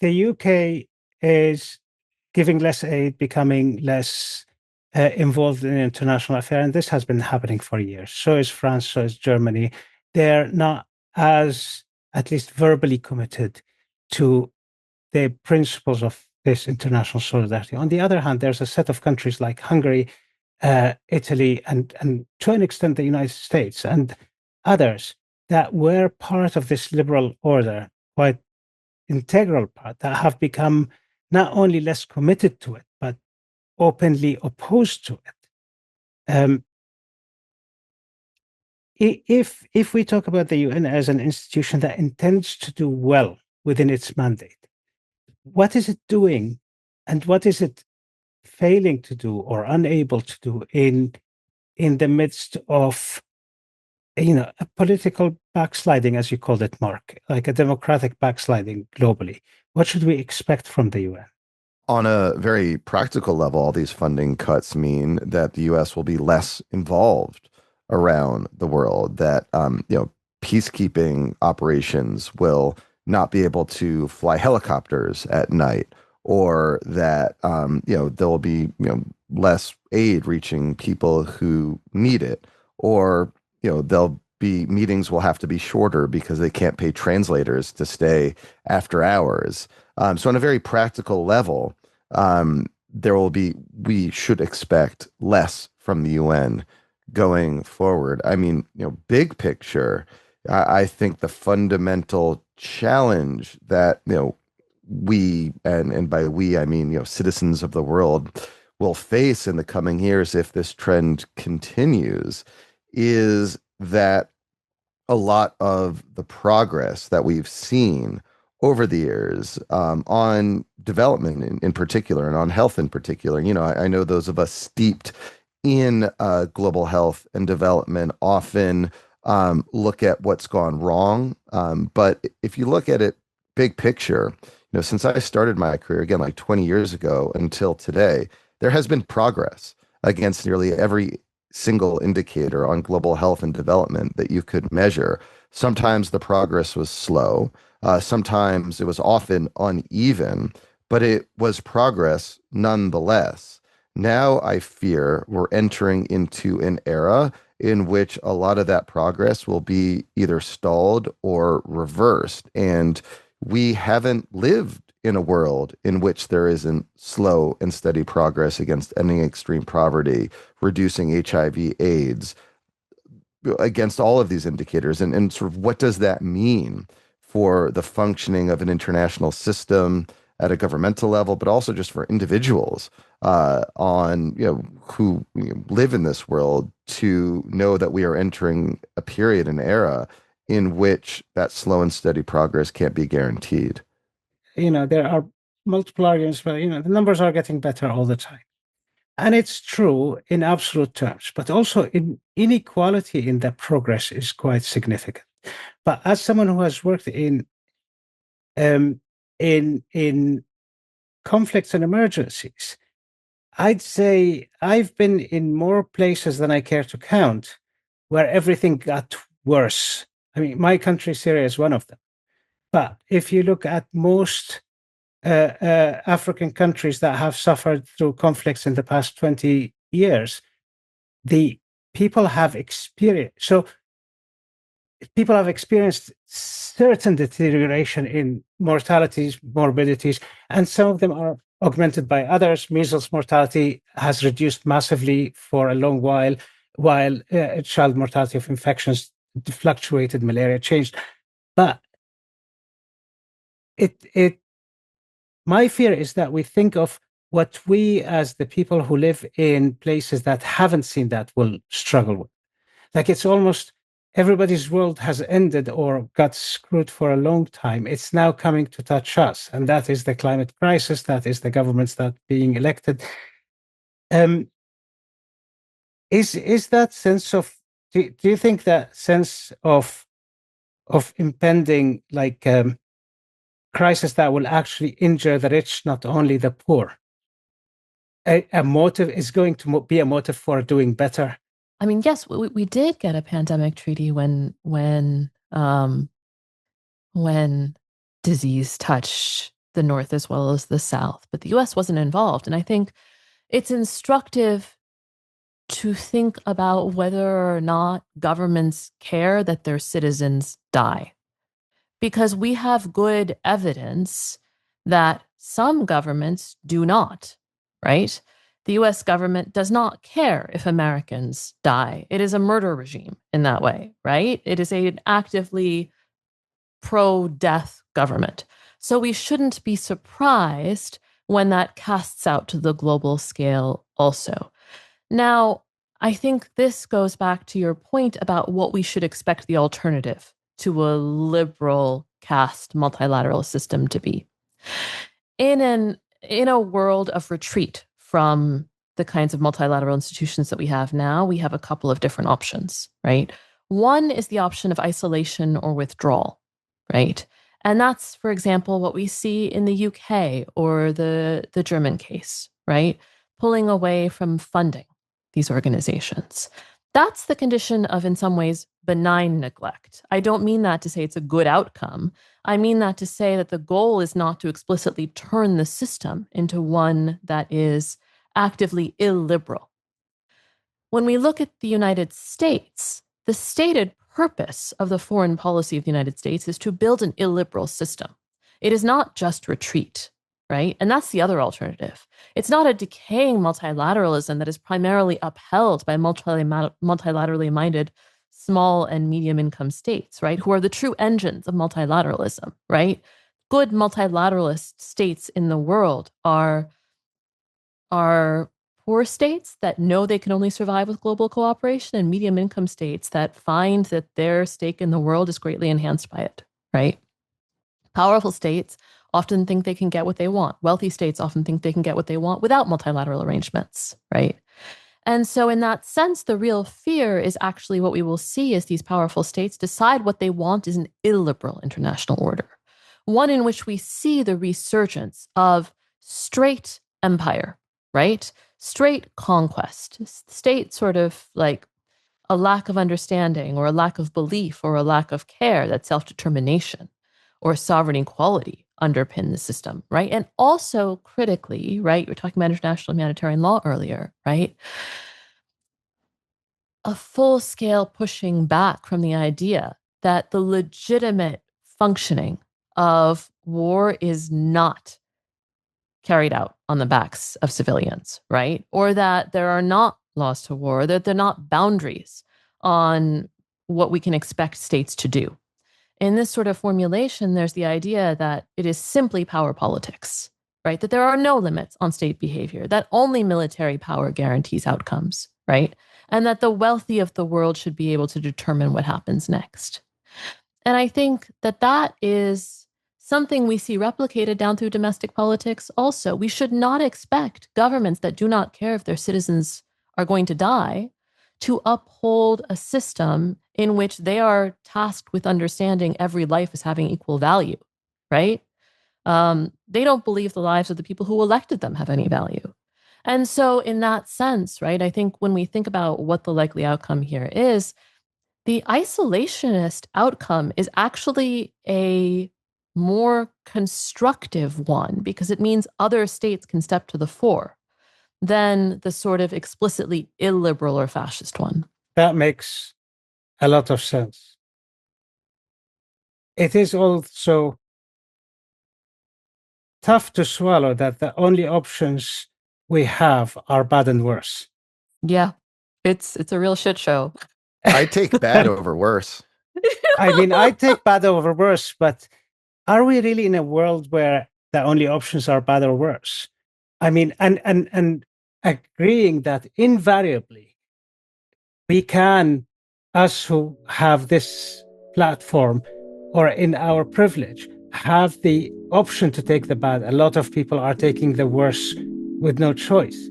the UK is giving less aid, becoming less involved in international affairs, and this has been happening for years. So is France, so is Germany. They're not as, at least verbally, committed to the principles of this international solidarity. On the other hand, there's a set of countries like Hungary, Italy, and to an extent the United States and others that were part of this liberal order, quite integral part, that have become not only less committed to it, but openly opposed to it. If we talk about the UN as an institution that intends to do well within its mandate, what is it doing, and what is it failing to do or unable to do in the midst of a political backsliding, as you called it, Mark, like a democratic backsliding globally? What should we expect from the UN? On a very practical level, all these funding cuts mean that the US will be less involved around the world, that peacekeeping operations will not be able to fly helicopters at night, or that there will be less aid reaching people who need it, or they'll be meetings will have to be shorter because they can't pay translators to stay after hours. So on a very practical level, we should expect less from the UN going forward. I mean, big picture, I think the fundamental challenge that, we, and by we, I mean, citizens of the world will face in the coming years if this trend continues, is that a lot of the progress that we've seen over the years, on development in particular and on health in particular. I know those of us steeped in global health and development often look at what's gone wrong. But if you look at it big picture, since I started my career, again, like 20 years ago until today, there has been progress against nearly every single indicator on global health and development that you could measure. Sometimes the progress was slow. Sometimes it was often uneven, but it was progress nonetheless. Now I fear we're entering into an era in which a lot of that progress will be either stalled or reversed. And we haven't lived in a world in which there isn't slow and steady progress against ending extreme poverty, reducing HIV/AIDS, against all of these indicators. And sort of what does that mean for the functioning of an international system at a governmental level, but also just for individuals who live in this world, to know that we are entering a period, an era in which that slow and steady progress can't be guaranteed. There are multiple arguments, but the numbers are getting better all the time. And it's true in absolute terms, but also in inequality in that progress is quite significant. But as someone who has worked um, in conflicts and emergencies, I'd say I've been in more places than I care to count where everything got worse. I mean, my country, Syria, is one of them. But if you look at most African countries that have suffered through conflicts in the past 20 years, the people have experienced so people have experienced certain deterioration in mortalities, morbidities, and some of them are augmented by others. Measles mortality has reduced massively for a long while child mortality of infections fluctuated, malaria changed. But it my fear is that we think of what we, as the people who live in places that haven't seen that, will struggle with. Like, it's almost everybody's world has ended or got screwed for a long time. It's now coming to touch us, and that is the climate crisis. That is the governments that being elected. Um, is that sense of do you think that sense of impending, like, crisis that will actually injure the rich, not only the poor, a motive is going to be a motive for doing better? I mean, yes, we did get a pandemic treaty when disease touched the North as well as the South, but the US wasn't involved. And I think it's instructive to think about whether or not governments care that their citizens die. Because we have good evidence that some governments do not, right? The US government does not care if Americans die. It is a murder regime in that way, right? It is an actively pro-death government. So we shouldn't be surprised when that casts out to the global scale also. Now, I think this goes back to your point about what we should expect the alternative to a liberal caste multilateral system to be. In a world of retreat from the kinds of multilateral institutions that we have now, we have a couple of different options, right? One is the option of isolation or withdrawal, right? And that's, for example, what we see in the UK or the German case, right? Pulling away from funding these organizations. That's the condition of, in some ways, benign neglect. I don't mean that to say it's a good outcome. I mean that to say that the goal is not to explicitly turn the system into one that is actively illiberal. When we look at the United States, the stated purpose of the foreign policy of the United States is to build an illiberal system. It is not just retreat, right? And that's the other alternative. It's not a decaying multilateralism that is primarily upheld by multilaterally minded small and medium income states, right? Who are the true engines of multilateralism, right? Good multilateralist states in the world are poor states that know they can only survive with global cooperation, and medium income states that find that their stake in the world is greatly enhanced by it, right? Powerful states often think they can get what they want. Wealthy states often think they can get what they want without multilateral arrangements, right? And so in that sense, the real fear is actually what we will see as these powerful states decide what they want is an illiberal international order, one in which we see the resurgence of straight empire, right? Straight conquest, state sort of like a lack of understanding or a lack of belief or a lack of care that self-determination or sovereign equality underpin the system, right? And also critically, right? You were talking about international humanitarian law earlier, right? A full-scale pushing back from the idea that the legitimate functioning of war is not carried out on the backs of civilians, right? Or that there are not laws to war, that there are not boundaries on what we can expect states to do. In this sort of formulation, there's the idea that it is simply power politics, right? That there are no limits on state behavior, that only military power guarantees outcomes, right? And that the wealthy of the world should be able to determine what happens next. And I think that that is something we see replicated down through domestic politics also. We should not expect governments that do not care if their citizens are going to die to uphold a system in which they are tasked with understanding every life as having equal value, right? They don't believe the lives of the people who elected them have any value. And so in that sense, right, I think when we think about what the likely outcome here is, the isolationist outcome is actually a more constructive one because it means other states can step to the fore than the sort of explicitly illiberal or fascist one. That makes a lot of sense. It is also tough to swallow that the only options we have are bad and worse. Yeah, it's a real shit show. I take bad over worse. I mean, I take bad over worse, but are we really in a world where the only options are bad or worse? I mean, and agreeing that invariably we can, us who have this platform or in our privilege, have the option to take the bad. A lot of people are taking the worse with no choice.